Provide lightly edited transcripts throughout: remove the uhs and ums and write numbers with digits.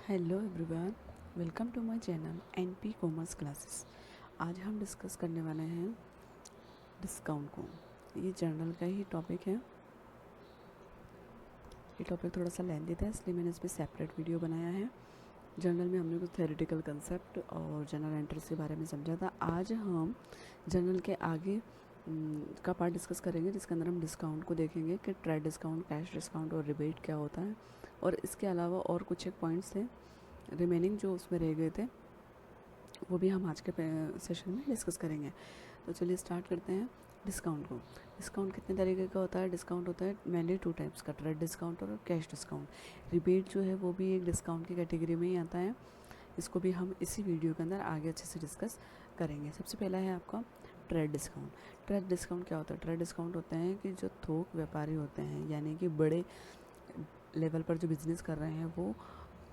Hello everyone, welcome to my channel NP commerce classes. आज हम discuss करने वाले हैं डिस्काउंट को। ये जर्नल का ही टॉपिक है। ये टॉपिक थोड़ा सा लेंथी था, इसलिए मैंने इस पर सेपरेट वीडियो बनाया है। जर्नल में हमने कुछ थ्योरेटिकल कंसेप्ट और जर्नल एंट्रीज के बारे में समझा था। आज हम जर्नल के आगे का पार्ट डिस्कस करेंगे, जिसके अंदर हम डिस्काउंट को देखेंगे कि ट्रेड डिस्काउंट, कैश डिस्काउंट और रिबेट क्या होता है। और इसके अलावा और कुछ एक पॉइंट्स थे रिमेनिंग जो उसमें रह गए थे, वो भी हम आज के सेशन में डिस्कस करेंगे। तो चलिए स्टार्ट करते हैं डिस्काउंट को। डिस्काउंट कितने तरीके का होता है? डिस्काउंट होता है मेनली टू टाइप्स का, ट्रेड डिस्काउंट और कैश डिस्काउंट। रिबेट जो है वो भी एक डिस्काउंट की कैटेगरी में ही आता है। इसको भी हम इसी वीडियो के अंदर आगे अच्छे से डिस्कस करेंगे। सबसे पहला है आपका ट्रेड डिस्काउंट। ट्रेड डिस्काउंट क्या होता है? ट्रेड डिस्काउंट होते हैं कि जो थोक व्यापारी होते हैं, यानी कि बड़े लेवल पर जो बिजनेस कर रहे हैं, वो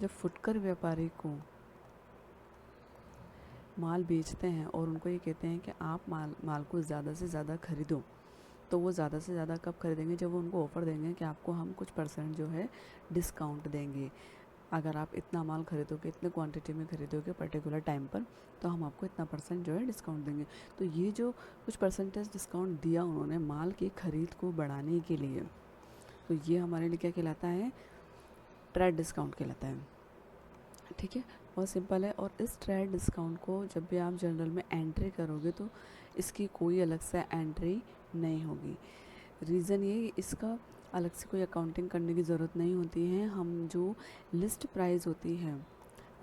जब फुटकर व्यापारी को माल बेचते हैं और उनको ये कहते हैं कि आप माल को ज़्यादा से ज़्यादा खरीदो, तो वो ज़्यादा से ज़्यादा कब खरीदेंगे? जब वो उनको ऑफ़र देंगे कि आपको हम कुछ परसेंट जो है डिस्काउंट देंगे। अगर आप इतना माल खरीदोगे, इतने क्वांटिटी में खरीदोगे पर्टिकुलर टाइम पर, तो हम आपको इतना परसेंट जो है डिस्काउंट देंगे। तो ये जो कुछ परसेंटेज डिस्काउंट दिया उन्होंने माल की खरीद को बढ़ाने के लिए, तो ये हमारे लिए क्या कहलाता है? ट्रेड डिस्काउंट कहलाता है। ठीक है, बहुत सिंपल है। और इस ट्रेड डिस्काउंट को जब भी आप जर्नल में एंट्री करोगे तो इसकी कोई अलग से एंट्री नहीं होगी। रीज़न ये, इसका अलग से कोई अकाउंटिंग करने की ज़रूरत नहीं होती है। हम जो लिस्ट प्राइस होती है,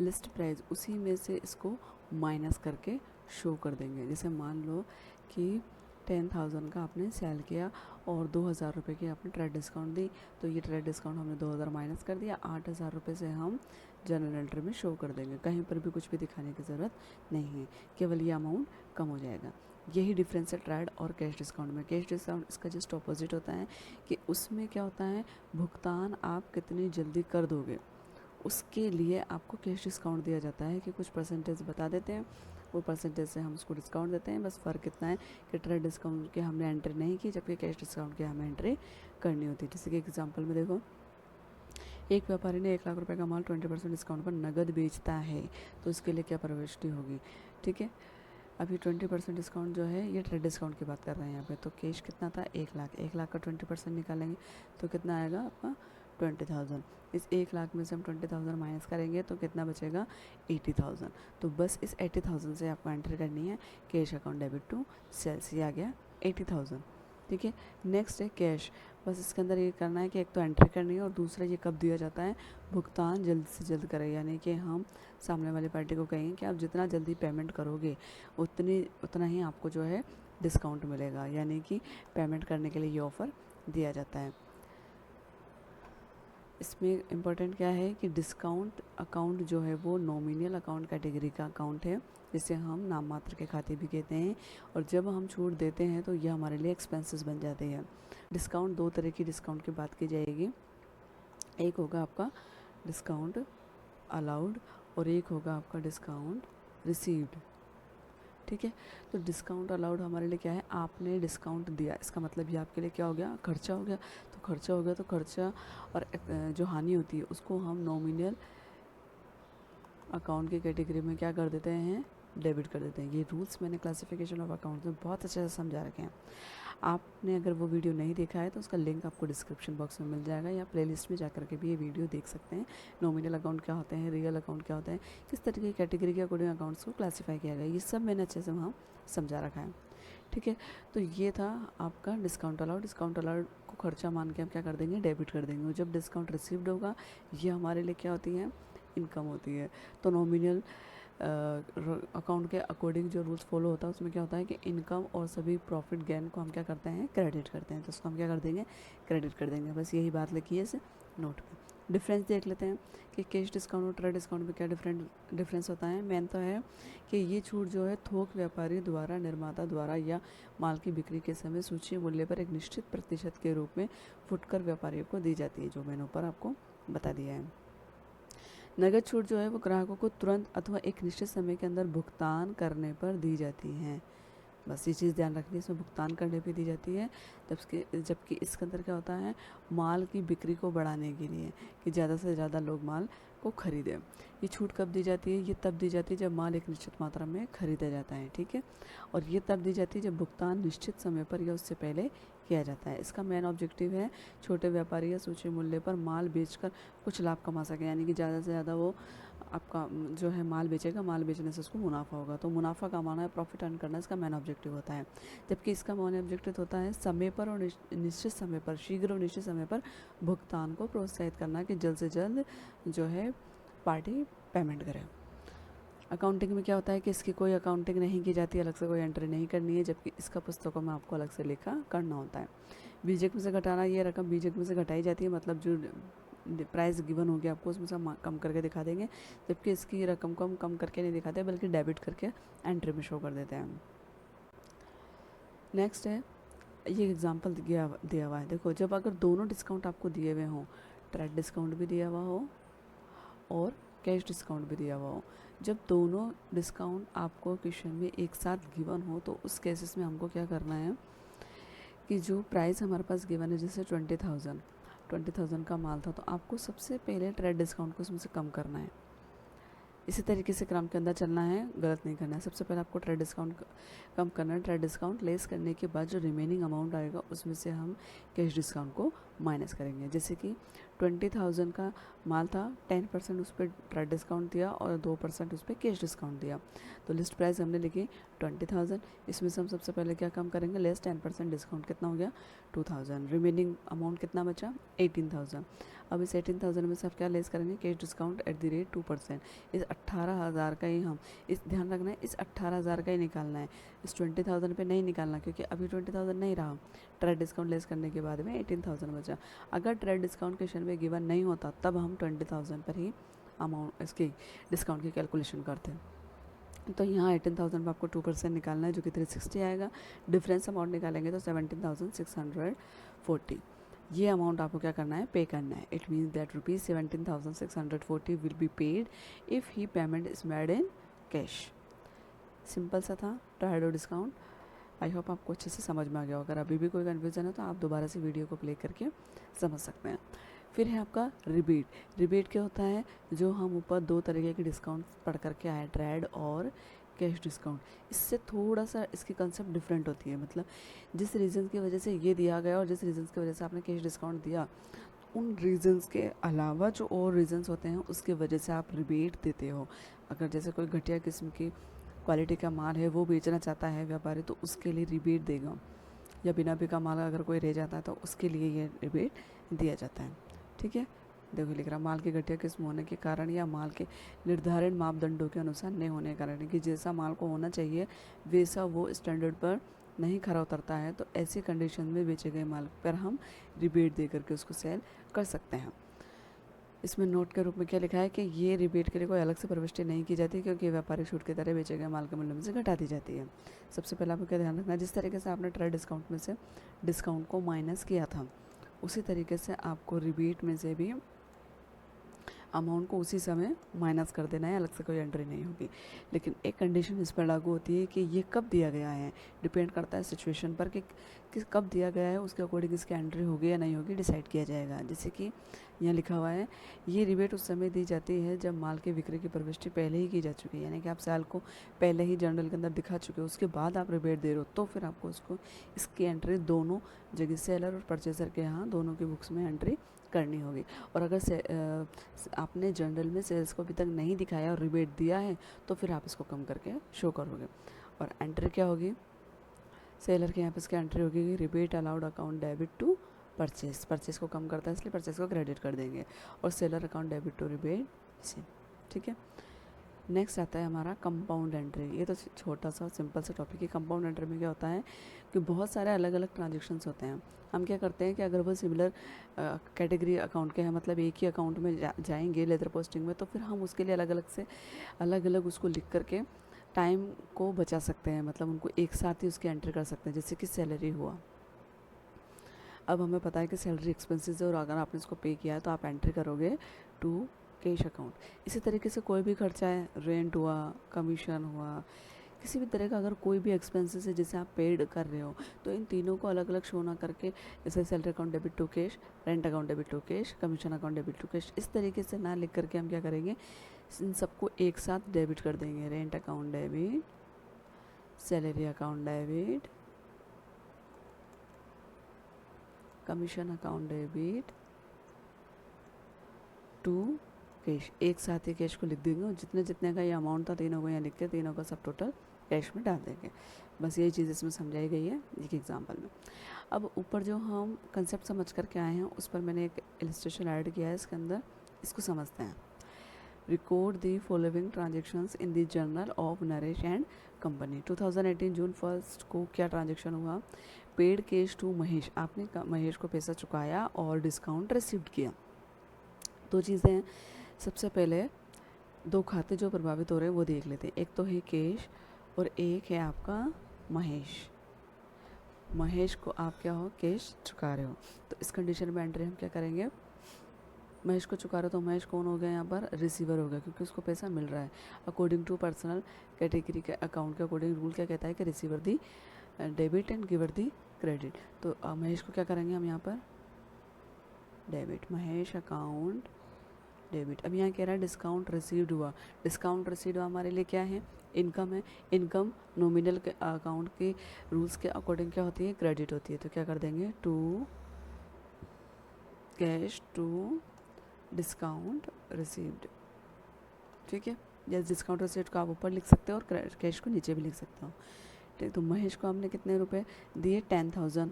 लिस्ट प्राइस, उसी में से इसको माइनस करके शो कर देंगे। जैसे मान लो कि 10,000 का आपने सेल किया और 2,000 रुपये की आपने ट्रेड डिस्काउंट दी, तो ये ट्रेड डिस्काउंट हमने 2,000 माइनस कर दिया, 8,000 रुपये से हम जर्नल एंट्री में शो कर देंगे। कहीं पर भी कुछ भी दिखाने की ज़रूरत नहीं है, केवल ये अमाउंट कम हो जाएगा। यही डिफरेंस है ट्रेड और कैश डिस्काउंट में। कैश डिस्काउंट इसका जस्ट ऑपोजिट होता है कि उसमें क्या होता है, भुगतान आप कितनी जल्दी कर दोगे, उसके लिए आपको कैश डिस्काउंट दिया जाता है कि कुछ परसेंटेज बता देते हैं, वो परसेंटेज से हम उसको डिस्काउंट देते हैं। बस फ़र्क इतना है कि ट्रेड डिस्काउंट के हमने एंट्री नहीं की, जबकि कैश डिस्काउंट की हमें एंट्री करनी होती है। जैसे कि एग्जांपल में देखो, एक व्यापारी ने 1 लाख रुपए का माल 20% डिस्काउंट पर नगद बेचता है, तो उसके लिए क्या प्रविष्टि होगी? ठीक है, अभी 20% डिस्काउंट जो है ये ट्रेड डिस्काउंट की बात कर रहे हैं यहाँ पे। तो कैश कितना था? 1 लाख। 1 लाख का 20% निकालेंगे तो कितना आएगा आपका? 20,000। इस 1 लाख में से हम 20,000 माइनस करेंगे तो कितना बचेगा? 80,000। तो बस इस 80,000 से आपको एंट्री करनी है cash account debit to sales. ये आ गया 80,000। ठीक है, नेक्स्ट है कैश। बस इसके अंदर ये करना है कि एक तो एंट्री करनी है और दूसरा ये कब दिया जाता है? भुगतान जल्द से जल्द करें, यानी कि हम सामने वाली पार्टी को कहेंगे कि आप जितना जल्दी पेमेंट करोगे उतना ही आपको जो है डिस्काउंट मिलेगा, यानी कि पेमेंट करने के लिए ये ऑफ़र दिया जाता है। इसमें इम्पोर्टेंट क्या है कि डिस्काउंट अकाउंट जो है वो नॉमिनल अकाउंट कैटेगरी का अकाउंट है, जिसे हम नाम मात्र के खाते भी कहते हैं। और जब हम छूट देते हैं तो यह हमारे लिए एक्सपेंसेस बन जाते हैं। डिस्काउंट, दो तरह की डिस्काउंट की बात की जाएगी। एक होगा आपका डिस्काउंट अलाउड और एक होगा आपका डिस्काउंट रिसीव्ड। ठीक है, तो डिस्काउंट अलाउड हमारे लिए क्या है? आपने डिस्काउंट दिया, इसका मतलब ये आपके लिए क्या हो गया? खर्चा हो गया। तो खर्चा हो गया तो खर्चा और जो हानि होती है उसको हम नॉमिनल अकाउंट की कैटेगरी में क्या कर देते हैं? डेबिट कर देते हैं। ये रूल्स मैंने क्लासिफिकेशन ऑफ अकाउंट्स में बहुत अच्छे से समझा रखे हैं। आपने अगर वो वीडियो नहीं देखा है तो उसका लिंक आपको डिस्क्रिप्शन बॉक्स में मिल जाएगा, या प्लेलिस्ट में जाकर के भी ये वीडियो देख सकते हैं। नॉमिनल अकाउंट क्या होते हैं, रियल अकाउंट क्या होता है, किस तरीके की कैटेगरी के अकॉर्डिंग अकाउंट्स को क्लासीफाई किया गया, ये सब मैंने अच्छे से वहाँ समझा रखा है। ठीक है, तो ये था आपका डिस्काउंट अलाउड। डिस्काउंट अलाउड को खर्चा मान के हम क्या कर देंगे? डेबिट कर देंगे। और जब डिस्काउंट रिसीव्ड होगा, ये हमारे लिए क्या होती है? इनकम होती है। तो नॉमिनल अकाउंट के अकॉर्डिंग जो रूल्स फॉलो होता है उसमें क्या होता है कि इनकम और सभी प्रॉफिट गेन को हम क्या करते हैं? क्रेडिट करते हैं। तो उसको हम क्या कर देंगे? क्रेडिट कर देंगे। बस यही बात लिखी है इस नोट में। डिफरेंस देख लेते हैं कि कैश डिस्काउंट और ट्रेड डिस्काउंट में क्या डिफरेंस होता है। मेन तो है कि ये छूट जो है थोक व्यापारी द्वारा, निर्माता द्वारा या माल की बिक्री के समय सूची मूल्य पर एक निश्चित प्रतिशत के रूप में फुटकर व्यापारियों को दी जाती है, जो मैंने ऊपर आपको बता दिया है। नगद छूट जो है वो ग्राहकों को तुरंत अथवा एक निश्चित समय के अंदर भुगतान करने पर दी जाती हैं। बस ये चीज़ ध्यान रखनी है, इसमें भुगतान करने पे दी जाती है। जबकि इसके अंदर क्या होता है? माल की बिक्री को बढ़ाने के लिए, कि ज़्यादा से ज़्यादा लोग माल को को खरीदें। ये छूट कब दी जाती है? ये तब दी जाती है जब माल एक निश्चित मात्रा में खरीदा जाता है, ठीक है। और ये तब दी जाती है जब भुगतान निश्चित समय पर या उससे पहले किया जाता है। इसका मेन ऑब्जेक्टिव है छोटे व्यापारी या सूची मूल्य पर माल बेचकर कुछ लाभ कमा सके, यानी कि ज़्यादा से ज़्यादा वो आपका जो है माल बेचेगा, माल बेचने से उसको मुनाफा होगा, तो मुनाफा कमाना है, प्रॉफिट अर्न करना इसका मेन ऑब्जेक्टिव होता है। जबकि इसका मेन ऑब्जेक्टिव होता है समय पर और निश्चित समय पर, शीघ्र और निश्चित समय पर भुगतान को प्रोत्साहित करना कि जल्द से जल्द जो है पार्टी पेमेंट करे। अकाउंटिंग में क्या होता है कि इसकी कोई अकाउंटिंग नहीं की जाती, अलग से कोई एंट्री नहीं करनी है, जबकि इसका पुस्तकों में आपको अलग से लेखा करना होता है। बीजेक में से घटाना, ये रकम बीजेक में से घटाई जाती है, मतलब जो प्राइस गिवन हो गया आपको उसमें से हम कम करके दिखा देंगे, जबकि इसकी रकम को हम कम करके नहीं दिखाते बल्कि डेबिट करके एंट्री में शो कर देते हैं। नेक्स्ट है, ये एग्जांपल दिया हुआ है, देखो जब अगर दोनों डिस्काउंट आपको दिए हुए हों, ट्रेड डिस्काउंट भी दिया हुआ हो और कैश डिस्काउंट भी दिया हुआ हो, जब दोनों डिस्काउंट आपको क्वेश्चन में एक साथ गिवन हो तो उस केसेस में हमको क्या करना है कि जो प्राइस हमारे पास गिवन है, जैसे 20,000 का माल था, तो आपको सबसे पहले ट्रेड डिस्काउंट को उसमें से कम करना है। इसी तरीके से क्रम के अंदर चलना है, गलत नहीं करना है। सबसे पहले आपको ट्रेड डिस्काउंट कम करना है, ट्रेड डिस्काउंट लेस करने के बाद जो रिमेनिंग अमाउंट आएगा उसमें से हम कैश डिस्काउंट को माइनस करेंगे। जैसे कि 20,000 का माल था, 10% उस पर ट्रेड डिस्काउंट दिया और 2% उस पर कैश डिस्काउंट दिया, तो लिस्ट प्राइस हमने लिखी 20,000, इसमें से हम सबसे पहले क्या कम करेंगे, लेस 10% डिस्काउंट, कितना हो गया 2,000, रिमेनिंग अमाउंट कितना बचा 18,000। अब इस 18,000 में से आप क्या लेस करेंगे, cash discount at the rate 2%। इस 18,000 का ही हम, इस ध्यान रखना है, इस 18,000 का ही निकालना है, इस 20,000 पे नहीं निकालना, क्योंकि अभी 20,000 नहीं रहा, ट्रेड डिस्काउंट लेस करने के बाद में 18,000 बचा। अगर ट्रेड डिस्काउंट क्वेश्चन में गिवन नहीं होता तब हम 20,000 पर ही अमाउंट इसकी डिस्काउंट की कैलकुलेशन करते हैं। तो यहाँ 18,000 पर आपको 2% निकालना है जो कि 360 आएगा, डिफरेंस अमाउंट निकालेंगे तो 17,640। ये अमाउंट आपको क्या करना है, पे करना है। It means that ₹17,640 will be paid if he payment is made in cash. Simple सा था ट्रेड और डिस्काउंट। आई होप आपको अच्छे से समझ में आ गया। अगर अभी भी कोई कन्फ्यूजन है तो आप दोबारा से वीडियो को प्ले करके समझ सकते हैं। फिर है आपका रिबेट। रिबेट क्या होता है, जो हम ऊपर दो तरीके के डिस्काउंट पढ़ करके आए, ट्रेड और कैश डिस्काउंट, इससे थोड़ा सा इसकी कंसेप्ट डिफरेंट होती है। मतलब जिस रीज़न की वजह से ये दिया गया और जिस रीज़न की वजह से आपने कैश डिस्काउंट दिया, उन रीजंस के अलावा जो और रीजंस होते हैं उसकी वजह से आप रिबेट देते हो। अगर जैसे कोई घटिया किस्म की क्वालिटी का माल है वो बेचना चाहता है व्यापारी, तो उसके लिए रिबेट देगा, या बिना बिका माल अगर कोई रह जाता है तो उसके लिए ये रिबेट दिया जाता है, ठीक है। देखो लिख रहा, माल की घटिया किस्म होने के कारण या माल के निर्धारित मापदंडों के अनुसार नहीं होने के कारण, कि जैसा माल को होना चाहिए वैसा वो स्टैंडर्ड पर नहीं खरा उतरता है, तो ऐसी कंडीशन में बेचे गए माल पर हम रिबेट दे करके उसको सेल कर सकते हैं। इसमें नोट के रूप में क्या लिखा है कि ये रिबेट के लिए कोई अलग से प्रविष्टि नहीं की जाती, क्योंकि व्यापारिक छूट की तरह बेचे गए माल के मूल्य में से घटा दी जाती है। सबसे पहले आपको क्या ध्यान रखना है, जिस तरीके से आपने ट्रेड डिस्काउंट में से डिस्काउंट को माइनस किया था, उसी तरीके से आपको रिबेट में से भी अमाउंट को उसी समय माइनस कर देना है, अलग से कोई एंट्री नहीं होगी। लेकिन एक कंडीशन इस पर लागू होती है कि ये कब दिया गया है, डिपेंड करता है सिचुएशन पर कि कब दिया गया है, उसके अकॉर्डिंग इसकी एंट्री होगी या नहीं होगी डिसाइड किया जाएगा। जैसे कि यहाँ लिखा हुआ है, ये रिबेट उस समय दी जाती है जब माल की बिक्री की प्रविष्टि पहले ही की जा चुकी है, यानी कि आप सेल को पहले ही जर्नल के अंदर दिखा चुके हो, उसके बाद आप रिबेट दे रहे हो, तो फिर आपको उसको इसकी एंट्री दोनों जगह, सेलर और परचेसर के यहाँ दोनों की बुक्स में एंट्री करनी होगी। और अगर आपने जर्नल में सेल्स को अभी तक नहीं दिखाया और रिबेट दिया है तो फिर आप इसको कम करके शो करोगे। और एंट्री क्या होगी, सेलर के यहाँ पे इसकी एंट्री होगी, rebate allowed account debit to purchase, purchase को कम करता है इसलिए परचेस को क्रेडिट कर देंगे, और seller account debit to rebate से, ठीक है। नेक्स्ट आता है हमारा कंपाउंड एंट्री। ये तो छोटा सा सिंपल सा टॉपिक है। कंपाउंड एंट्री में क्या होता है कि बहुत सारे अलग अलग ट्रांजेक्शन्स होते हैं। हम क्या करते हैं कि अगर वो सिमिलर कैटेगरी अकाउंट के हैं, मतलब एक ही अकाउंट में जाएंगे लेदर पोस्टिंग में, तो फिर हम उसके लिए अलग अलग उसको लिख करके टाइम को बचा सकते हैं, मतलब उनको एक साथ ही उसकी एंट्री कर सकते हैं। जैसे कि सैलरी हुआ, अब हमें पता है कि सैलरी एक्सपेंसेस है और अगर आपने इसको पे किया है तो आप एंट्री करोगे टू कैश अकाउंट। इसी तरीके से कोई भी खर्चा है, रेंट हुआ, कमीशन हुआ, किसी भी तरह का अगर कोई भी एक्सपेंसेस है जिसे आप पेड कर रहे हो, तो इन तीनों को अलग अलग शो ना करके, जैसे salary account debit to cash, rent account debit to cash, commission account debit to cash, इस तरीके से ना लिख करके हम क्या करेंगे, इन सबको एक साथ डेबिट कर देंगे। Rent account debit, salary account debit, commission account debit to cash, एक साथ ही कैश को लिख देंगे और जितने जितने का ये अमाउंट था तीनों को यहाँ लिख के तीनों का सब टोटल कैश में डाल देंगे। बस यही चीज़ इसमें समझाई गई है एक एग्जांपल में। अब ऊपर जो हम कंसेप्ट समझ करके आए हैं उस पर मैंने एक इलस्ट्रेशन ऐड किया है इसके अंदर, इसको समझते हैं। Record the following transactions in the journal of Naresh and company. 2018 जून 1 को क्या ट्रांजेक्शन हुआ, पेड कैश टू महेश, आपने महेश को पैसा चुकाया और डिस्काउंट रिसीव्ड किया। दो चीज़ें हैं, सबसे पहले दो खाते जो प्रभावित हो रहे हैं वो देख लेते हैं। एक तो है कैश और एक है आपका महेश। महेश को आप क्या हो, कैश चुका रहे हो, तो इस कंडीशन में एंट्री हम क्या करेंगे, महेश को चुका रहे हो तो महेश कौन हो गया यहाँ पर, रिसीवर हो गया, क्योंकि उसको पैसा मिल रहा है। अकॉर्डिंग टू पर्सनल कैटेगरी के अकाउंट के अकॉर्डिंग रूल क्या कहता है कि receiver the debit and giver the credit. तो महेश को क्या करेंगे हम यहाँ पर, डेबिट, महेश अकाउंट डेबिट। अब यहाँ कह रहा है डिस्काउंट रिसीव्ड हुआ, डिस्काउंट रिसीव्ड हुआ हमारे लिए क्या है, इनकम है। इनकम नॉमिनल के अकाउंट के रूल्स के अकॉर्डिंग क्या होती है, क्रेडिट होती है। तो क्या कर देंगे, to cash to discount received, ठीक है। या डिस्काउंट रिसीव्ड को आप ऊपर लिख सकते हो और कैश को नीचे भी लिख सकते हो, ठीक। तो महेश को हमने कितने रुपए दिए, 10,000।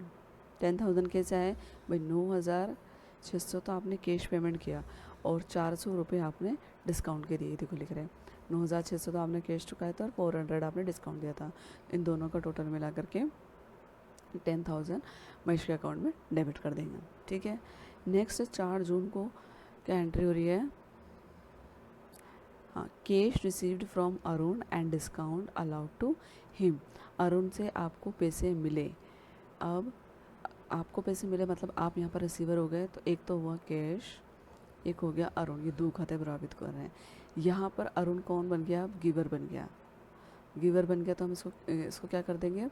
10,000 कैसा है भाई, 9,600 तो आपने कैश पेमेंट किया और 400 रुपये आपने डिस्काउंट के दिए, देखो लिख रहे हैं 9,600 तो आपने कैश चुकाया था और 400 आपने डिस्काउंट दिया था। इन दोनों का टोटल मिला करके 10,000 महेश के अकाउंट में डेबिट कर देंगे, ठीक है। नेक्स्ट 4 जून को क्या एंट्री हो रही है, हाँ, cash received from Arun and discount allowed to him. Arun से आपको पैसे मिले, अब आपको पैसे मिले मतलब आप यहाँ पर रिसीवर हो गए, तो एक तो हुआ कैश, एक हो गया अरुण, ये दो खाते प्रभावित कर रहे हैं। यहाँ पर अरुण कौन बन गया, अब गिवर बन गया। गिवर बन गया तो हम इसको क्या कर देंगे,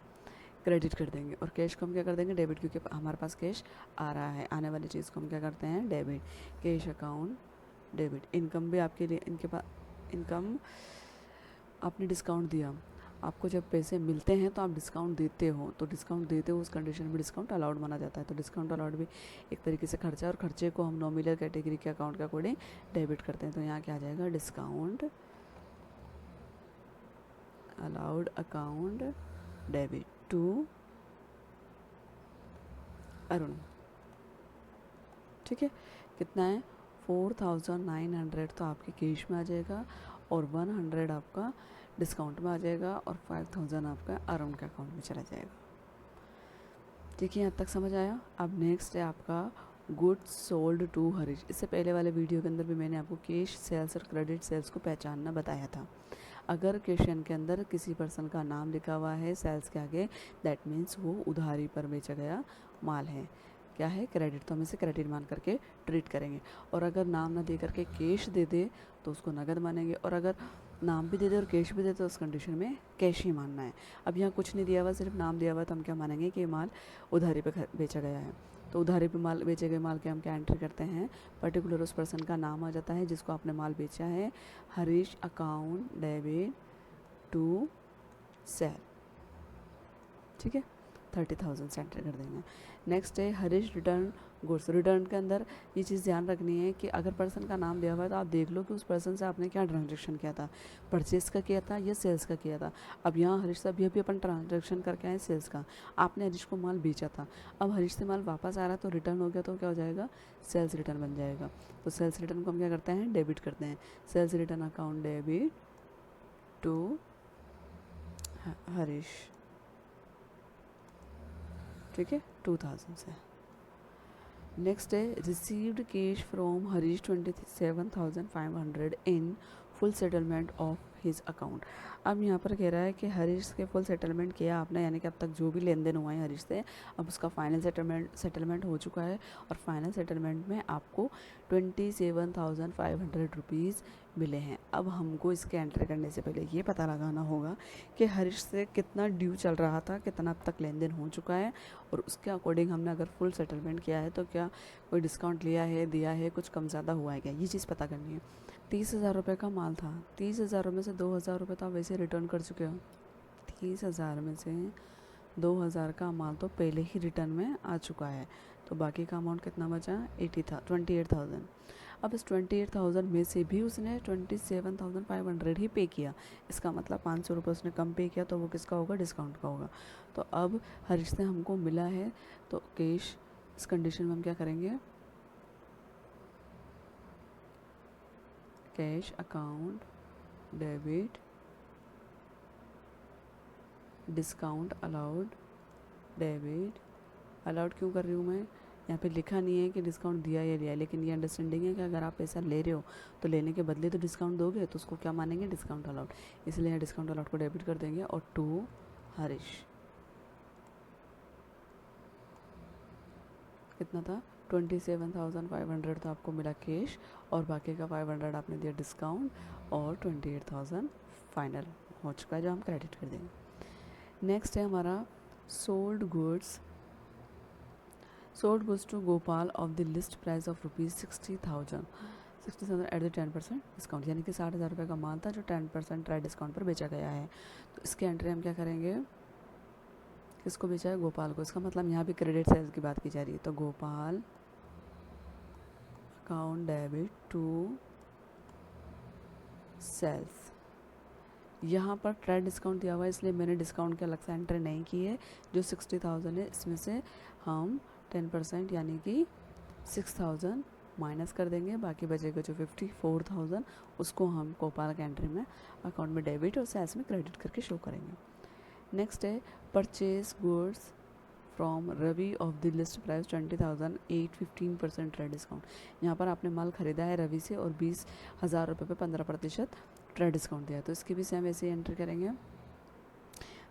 क्रेडिट कर देंगे, और कैश को हम क्या कर देंगे, डेबिट, क्योंकि हमारे पास कैश आ रहा है। आने वाली चीज़ को हम क्या करते हैं, debit, cash account debit. Income भी आपके लिए, इनके पास इनकम आपने डिस्काउंट दिया, आपको जब पैसे मिलते हैं तो आप डिस्काउंट देते हो, तो डिस्काउंट देते हो उस कंडीशन में डिस्काउंट अलाउड माना जाता है। तो डिस्काउंट अलाउड भी एक तरीके से खर्चा है, और खर्चे को हम नॉमिनल कैटेगरी के अकाउंट के अकॉर्डिंग डेबिट करते हैं। तो यहाँ क्या आ जाएगा, discount allowed account debit to Arun, ठीक है। कितना है, 4,900 तो आपके कैश में आ जाएगा और 100 आपका डिस्काउंट में आ जाएगा और 5,000 आपका अरुण के अकाउंट में चला जाएगा, ठीक है। यहाँ तक समझ आया। अब नेक्स्ट है आपका गुड्स सोल्ड टू हरीश। इससे पहले वाले वीडियो के अंदर भी मैंने आपको कैश सेल्स और क्रेडिट सेल्स को पहचानना बताया था। अगर क्वेश्चन के अंदर किसी पर्सन का नाम लिखा हुआ है सेल्स के आगे, दैट मीन्स वो उधारी पर बेचा गया माल है, क्या है, क्रेडिट, तो हम इसे क्रेडिट मान करके ट्रीट करेंगे। और अगर नाम ना दे करके कैश दे दे तो उसको नगद मानेंगे, और अगर नाम भी दे दे और कैश भी दे तो उस कंडीशन में कैश ही मानना है। अब यहाँ कुछ नहीं दिया हुआ, सिर्फ नाम दिया हुआ, तो हम क्या मानेंगे कि माल उधारी पे बेचा गया है। तो उधारी पे माल बेचे गए माल के हम क्या एंट्री करते हैं, पर्टिकुलर उस पर्सन का नाम आ जाता है जिसको आपने माल बेचा है, Harish account debit to sale, ठीक है। 30,000 से एंटर कर देंगे। नेक्स्ट है हरीश रिटर्न गुड्स। रिटर्न के अंदर ये चीज़ ध्यान रखनी है कि अगर पर्सन का नाम दिया हुआ है तो आप देख लो कि उस पर्सन से आपने क्या ट्रांजेक्शन किया था, परचेस का किया था या सेल्स का किया था। अब यहाँ हरीश से अभी अपन ट्रांजेक्शन करके आए सेल्स का, आपने हरीश को माल बेचा था, अब हरीश से माल वापस आ रहा है तो रिटर्न हो गया, तो क्या हो जाएगा, सेल्स रिटर्न बन जाएगा। तो सेल्स रिटर्न को हम क्या करते हैं, डेबिट करते हैं। Sales return account debit to Harish, ठीक है, 2,000 से। नेक्स्ट है received cash from Harish 27,500 in full settlement of his account. अब यहाँ पर कह रहा है कि हरीश के फुल सेटलमेंट किया आपने, यानी कि अब तक जो भी लेन देन हुआ है हरीश से, अब उसका फाइनल सेटलमेंट हो चुका है और फाइनल सेटलमेंट में आपको 27,500 रुपीज़ मिले हैं। अब हमको इसके एंट्री करने से पहले ये पता लगाना होगा कि हरीश से कितना ड्यू चल रहा था, कितना अब तक लेन देन हो चुका है, और उसके अकॉर्डिंग हमने अगर फुल सेटलमेंट किया है तो क्या कोई डिस्काउंट लिया है, दिया है, कुछ कम ज़्यादा हुआ है क्या, ये चीज़ पता करनी है। 30,000 रुपये का माल था, 30,000 में से 2,000 रुपये तो आप वैसे रिटर्न कर चुके हो। 30,000 में से 2,000 का माल तो पहले ही रिटर्न में आ चुका है, तो बाकी का अमाउंट कितना बचा, 28,000। अब इस 28,000 में से भी उसने 27,500 ही पे किया, इसका मतलब 500 रुपये उसने कम पे किया, तो वो किसका होगा, डिस्काउंट का होगा। तो अब हरीश से हमको मिला है तो कैश, इस कंडीशन में हम क्या करेंगे, cash account debit discount allowed, debit allowed क्यों कर रही हूँ मैं, यहाँ पे लिखा नहीं है कि डिस्काउंट दिया या लिया, लेकिन ये अंडरस्टैंडिंग है कि अगर आप पैसा ले रहे हो तो लेने के बदले तो डिस्काउंट दोगे, तो उसको क्या मानेंगे, डिस्काउंट अलाउड, इसलिए यहाँ डिस्काउंट अलाउड को डेबिट कर देंगे। और टू हरीश कितना था, 27,500 तो आपको मिला कैश, और बाकी का 500 आपने दिया डिस्काउंट, और 28,000 फाइनल हो चुका है जो हम क्रेडिट कर देंगे। नेक्स्ट है हमारा sold goods to Gopal of the list price of ₹60,000 at the 10% discount, यानी कि 60,000 रुपये का माल था जो 10% ट्राई डिस्काउंट पर बेचा गया है। तो इसके एंट्री हम क्या करेंगे, किसको बेचा है, गोपाल को, इसका मतलब यहाँ भी क्रेडिट सेल्स की बात की जा रही है, तो Gopal account debit to sales. यहाँ पर ट्रेड डिस्काउंट दिया हुआ है इसलिए मैंने डिस्काउंट के अलग से एंट्री नहीं की है। जो 60,000 है इसमें से हम 10% यानी कि 6,000 माइनस कर देंगे, बाकी बचेगा जो 54,000 उसको हम गोपाल के एंट्री में अकाउंट में डेबिट और सेल्स में क्रेडिट करके शो करेंगे। नेक्स्ट है purchase goods from Ravi of the list price 20,000 8 15% trade discount. यहाँ पर आपने माल खरीदा है रवि से और 20,000 रुपये पे 15% ट्रेड डिस्काउंट दिया है, तो इसकी भी सेम ऐसे ही एंट्री करेंगे।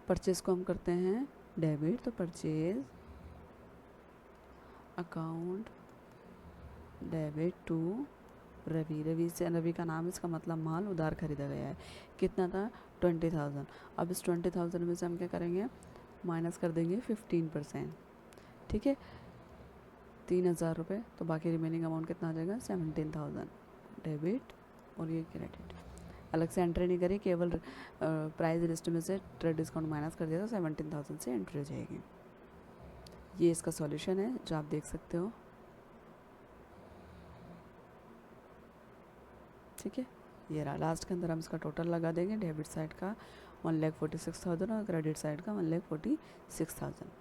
परचेज को हम करते हैं डेबिट, तो purchase account debit to Ravi, Ravi का नाम है, इसका मतलब माल उधार खरीदा गया है, कितना था 20,000। अब इस 20,000 में से हम क्या करेंगे, माइनस कर देंगे 15%, ठीक है, 3,000 रुपये, तो बाकी रिमेनिंग अमाउंट कितना आ जाएगा 17,000 डेबिट और ये क्रेडिट। अलग से एंट्री नहीं करी, केवल प्राइस लिस्ट में से ट्रेड डिस्काउंट माइनस कर दिया तो 17,000 से एंट्री हो जाएगी। ये इसका सॉल्यूशन है जो आप देख सकते हो, ठीक है। ये रहा, लास्ट के अंदर हम इसका टोटल लगा देंगे, डेबिट साइड का 1,46,000 और क्रेडिट साइड का 1,46,000।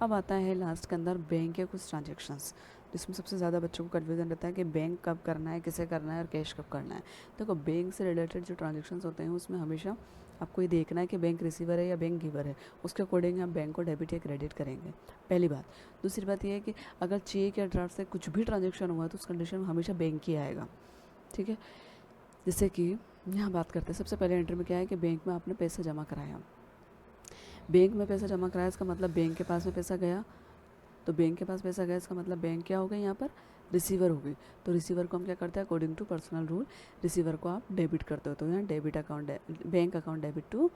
अब आता है लास्ट के अंदर बैंक के कुछ ट्रांजेक्शन्स, जिसमें सबसे ज़्यादा बच्चों को कन्फ्यूजन रहता है कि बैंक कब करना है, किसे करना है और कैश कब करना है। देखो बैंक से रिलेटेड जो ट्रांजेक्शन्स होते हैं उसमें हमेशा आपको ये देखना है कि बैंक रिसीवर है या बैंक गिवर है, उसके अकॉर्डिंग आप बैंक को डेबिट या क्रेडिट करेंगे, पहली बात। दूसरी बात यह है कि अगर चेक या ड्राफ्ट से कुछ भी ट्रांजेक्शन हुआ है तो उस कंडीशन में हमेशा बैंक ही आएगा, ठीक है। जैसे कि यहाँ बात करते हैं, सबसे पहले एंट्री में क्या है कि बैंक में आपने पैसा जमा कराया, बैंक में पैसा जमा कराया इसका मतलब बैंक के पास में पैसा गया, तो बैंक के पास पैसा गया इसका मतलब बैंक क्या हो गई, यहाँ पर रिसीवर हो गई। तो रिसीवर को हम क्या करते हैं, according to personal rule receiver को आप डेबिट करते हो, तो यहाँ debit account bank account debit to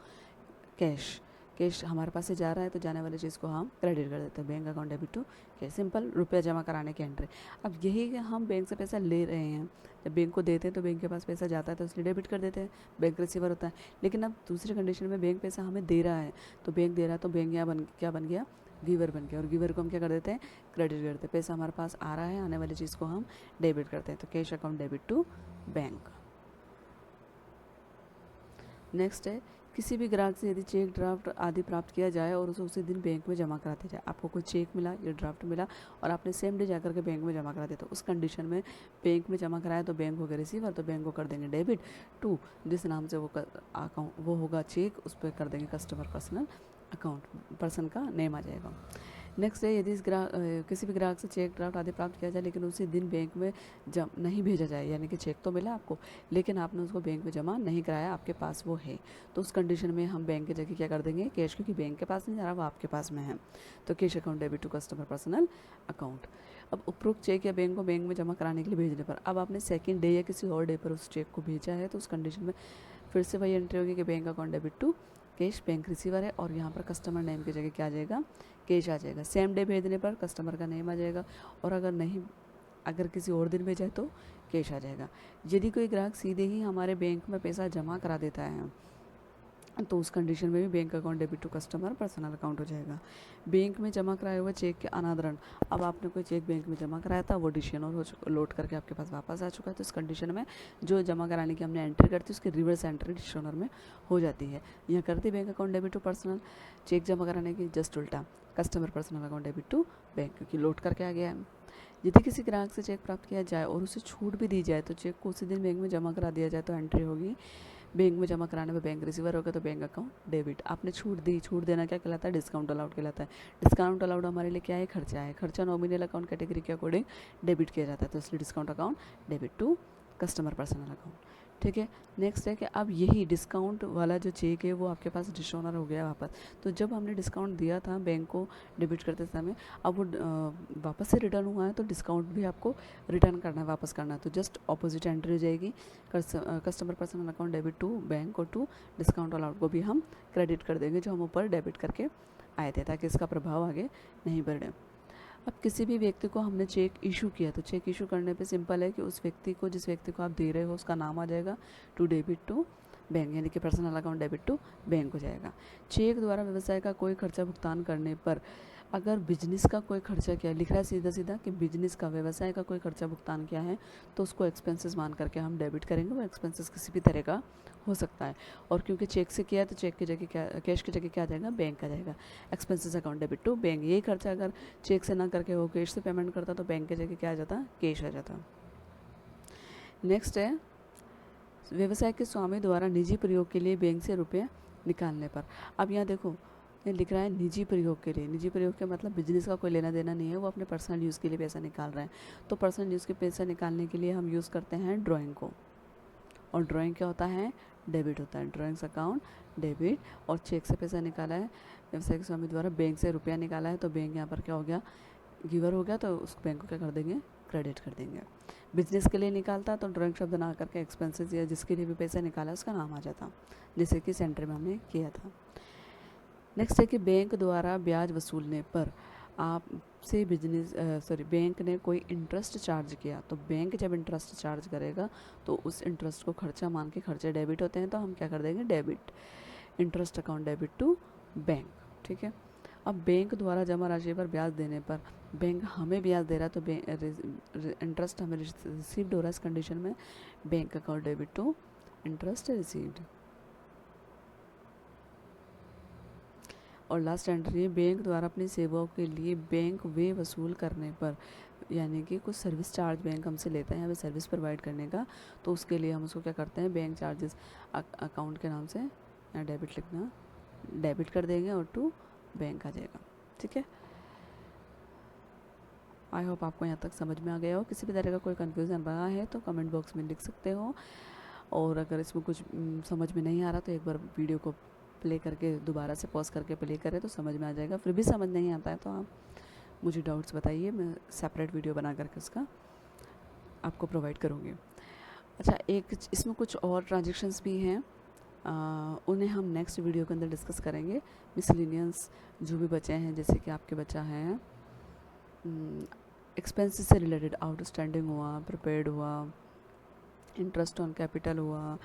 cash, cash हमारे पास से जा रहा है तो जाने वाली चीज़ को हम क्रेडिट कर देते हैं, bank account debit to cash, simple रुपया जमा कराने की एंट्री। अब यही कि हम बैंक से पैसा ले रहे हैं, जब बैंक को देते हैं तो बैंक के पास पैसा जाता है तो इसलिए डेबिट कर देते हैं, बैंक रिसीवर होता है। लेकिन अब दूसरी कंडीशन में बैंक पैसा हमें दे रहा है, तो बैंक दे रहा है तो बैंक क्या बन गया, गिवर बन गया, और गिवर को हम क्या कर देते हैं, क्रेडिट करते हैं। पैसा हमारे पास आ रहा है, आने वाली चीज़ को हम डेबिट करते हैं, तो cash account debit to bank. Next है किसी भी ग्राहक से यदि चेक ड्राफ्ट आदि प्राप्त किया जाए और उसे उसी दिन बैंक में जमा कराते जाए, आपको कोई चेक मिला या ड्राफ्ट मिला और आपने सेम डे जाकर के बैंक में जमा करा दिया, तो उस कंडीशन में बैंक में जमा कराया तो बैंक हो गया रिसीवर, तो बैंक को कर देंगे डेबिट टू जिस नाम से वो अकाउंट वो होगा चेक, उस पर कर देंगे कस्टमर पर्सनल अकाउंट, पर्सन का नेम आ जाएगा। नेक्स्ट है, यदि किसी भी ग्राहक से चेक ड्राफ्ट आदि प्राप्त किया जाए लेकिन उसी दिन बैंक में नहीं भेजा जाए, यानी कि चेक तो मिला आपको लेकिन आपने उसको बैंक में जमा नहीं कराया, आपके पास वो है, तो उस कंडीशन में हम बैंक की जगह क्या कर देंगे, कैश, क्योंकि बैंक के पास नहीं जा रहा, वो आपके पास में है, तो cash account debit to customer personal account. अब उपरोक्त चेक या बैंक को बैंक में जमा कराने के लिए भेजने पर, अब आपने सेकेंड डे या किसी और डे पर उस चेक को भेजा है तो उस कंडीशन में फिर से वही एंट्री होगी कि bank account debit to cash, bank receiver है, और यहाँ पर कस्टमर नेम की जगह क्या आ जाएगा, कैश आ जाएगा। सेम डे भेजने पर कस्टमर का नेम आ जाएगा, और अगर किसी और दिन भेजा है तो कैश आ जाएगा। यदि कोई ग्राहक सीधे ही हमारे बैंक में पैसा जमा करा देता है तो उस कंडीशन में भी bank account debit to customer personal account हो जाएगा। बैंक में जमा कराया हुआ चेक के अनादरण, अब आपने कोई चेक बैंक में जमा कराया था, वो डिशनर हो चुका, लौट करके आपके पास वापस आ चुका है, तो इस कंडीशन में जो जमा कराने की हमने एंट्री करती है उसकी रिवर्स एंट्री डिशनर में हो जाती है। यहाँ करते bank account debit to personal, cheque जमा कराने की जस्ट उल्टा customer personal account debit to bank, क्योंकि लौट करके आ गया है। यदि किसी ग्राहक से चेक प्राप्त किया जाए और उसे छूट भी दी जाए तो चेक को उसी दिन बैंक में जमा करा दिया जाए तो एंट्री होगी बैंक में जमा कराने में बैंक रिसीवर होगा तो बैंक अकाउंट डेबिट। आपने छूट दी, छूट देना क्या कहलाता है, डिस्काउंट अलाउड कहलाता है। डिस्काउंट अलाउड हमारे लिए क्या है, खर्चा है, खर्चा नॉमिनल अकाउंट कैटेगरी के अकॉर्डिंग डेबिट किया जाता है, तो इसलिए discount account debit to customer personal account. ठीक है, नेक्स्ट है कि अब यही डिस्काउंट वाला जो चेक है वो आपके पास डिशोनर हो गया वापस, तो जब हमने डिस्काउंट दिया था बैंक को डेबिट करते समय, अब वो वापस से रिटर्न हुआ है तो डिस्काउंट भी आपको रिटर्न करना है, वापस करना है, तो जस्ट ऑपोजिट एंट्री हो जाएगी, customer personal account debit to bank और टू डिस्काउंट अलाउड को भी हम क्रेडिट कर देंगे जो हम ऊपर डेबिट करके आए थे, ताकि इसका प्रभाव आगे नहीं बढ़े। अब किसी भी व्यक्ति को हमने चेक इशू किया तो चेक इशू करने पे सिंपल है कि उस व्यक्ति को, जिस व्यक्ति को आप दे रहे हो उसका नाम आ जाएगा, टू डेबिट टू बैंक, यानी कि personal account debit to bank हो जाएगा। चेक द्वारा व्यवसाय का कोई खर्चा भुगतान करने पर, अगर बिजनेस का कोई खर्चा किया, लिख रहा है सीधा सीधा कि बिजनेस का, व्यवसाय का कोई खर्चा भुगतान किया है तो उसको एक्सपेंसेस मान करके हम डेबिट करेंगे। वो एक्सपेंसेस किसी भी तरह का हो सकता है, और क्योंकि चेक से किया है तो चेक की जगह क्या, कैश की जगह क्या आ जाएगा, बैंक आ जाएगा। Expenses account debit to bank, यही खर्चा अगर चेक से ना करके वो कैश से पेमेंट करता तो बैंक की जगह क्या आ जाता, कैश आ जाता। नेक्स्ट है, व्यवसाय के स्वामी द्वारा निजी प्रयोग के लिए बैंक से रुपये निकालने पर। अब यहाँ देखो ये लिख रहा है निजी प्रयोग के लिए, निजी प्रयोग के मतलब बिजनेस का कोई लेना देना नहीं है, वो अपने पर्सनल यूज़ के लिए पैसा निकाल रहे हैं, तो पर्सनल यूज़ के पैसा निकालने के लिए हम यूज़ करते हैं ड्राइंग को, और ड्राइंग क्या होता है, डेबिट होता है, ड्राइंग्स अकाउंट डेबिट। और चेक से पैसा निकाला है व्यवसाय के स्वामी द्वारा, बैंक से रुपया निकाला है तो बैंक यहाँ पर क्या हो गया, गिवर हो गया, तो उस बैंक को क्या कर देंगे, क्रेडिट कर देंगे। बिजनेस के लिए निकालता तो ड्राइंग शब्द ना करके एक्सपेंसेस या जिसके लिए भी पैसा निकाला उसका नाम आ जाता, जैसे कि सेंटर में हमने किया था। नेक्स्ट है कि बैंक द्वारा ब्याज वसूलने पर आपसे बैंक ने कोई इंटरेस्ट चार्ज किया, तो बैंक जब इंटरेस्ट चार्ज करेगा तो उस इंटरेस्ट को खर्चा मान के, खर्चे डेबिट होते हैं तो हम क्या कर देंगे, debit, interest account debit to bank. ठीक है, अब बैंक द्वारा जमा राशि पर ब्याज देने पर, बैंक हमें ब्याज दे रहा है तो इंटरेस्ट हमें रिसीव्ड हो रहा है, इस कंडीशन में bank account debit to interest received. और लास्ट एंट्री, बैंक द्वारा अपनी सेवाओं के लिए बैंक वे वसूल करने पर, यानी कि कुछ सर्विस चार्ज बैंक हमसे लेता है हमें सर्विस प्रोवाइड करने का, तो उसके लिए हम उसको क्या करते हैं, बैंक चार्जेस अकाउंट के नाम से या डेबिट लिखना, डेबिट कर देंगे और टू बैंक आ जाएगा। ठीक है, आई होप आपको यहाँ तक समझ में आ गया हो। किसी भी तरह का कोई कन्फ्यूज़न रहा है तो कमेंट बॉक्स में लिख सकते हो, और अगर इसमें कुछ समझ में नहीं आ रहा तो एक बार वीडियो को प्ले करके दोबारा से पॉज करके प्ले करें तो समझ में आ जाएगा। फिर भी समझ नहीं आता है तो आप मुझे डाउट्स बताइए, मैं सेपरेट वीडियो बना करके उसका आपको प्रोवाइड करूँगी। अच्छा, एक इसमें कुछ और ट्रांजेक्शन्स भी हैं, उन्हें हम नेक्स्ट वीडियो के अंदर डिस्कस करेंगे। मिसलिनियस जो भी बचे हैं, जैसे कि आपके बचा है एक्सपेंसेस से रिलेटेड, आउटस्टैंडिंग हुआ, प्रिपेयर्ड हुआ, इंटरेस्ट ऑन कैपिटल हुआ,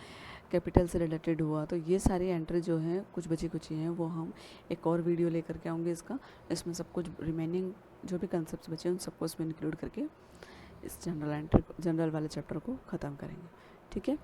कैपिटल से रिलेटेड हुआ, तो ये सारी एंट्री जो हैं कुछ बची कुछ हैं वो हम एक और वीडियो लेकर के आऊँगे इसका, इसमें सब कुछ रिमेनिंग जो भी कंसेप्ट बचे हैं उन सबको इसमें इंक्लूड करके इस जनरल वाले चैप्टर को ख़त्म करेंगे। ठीक है,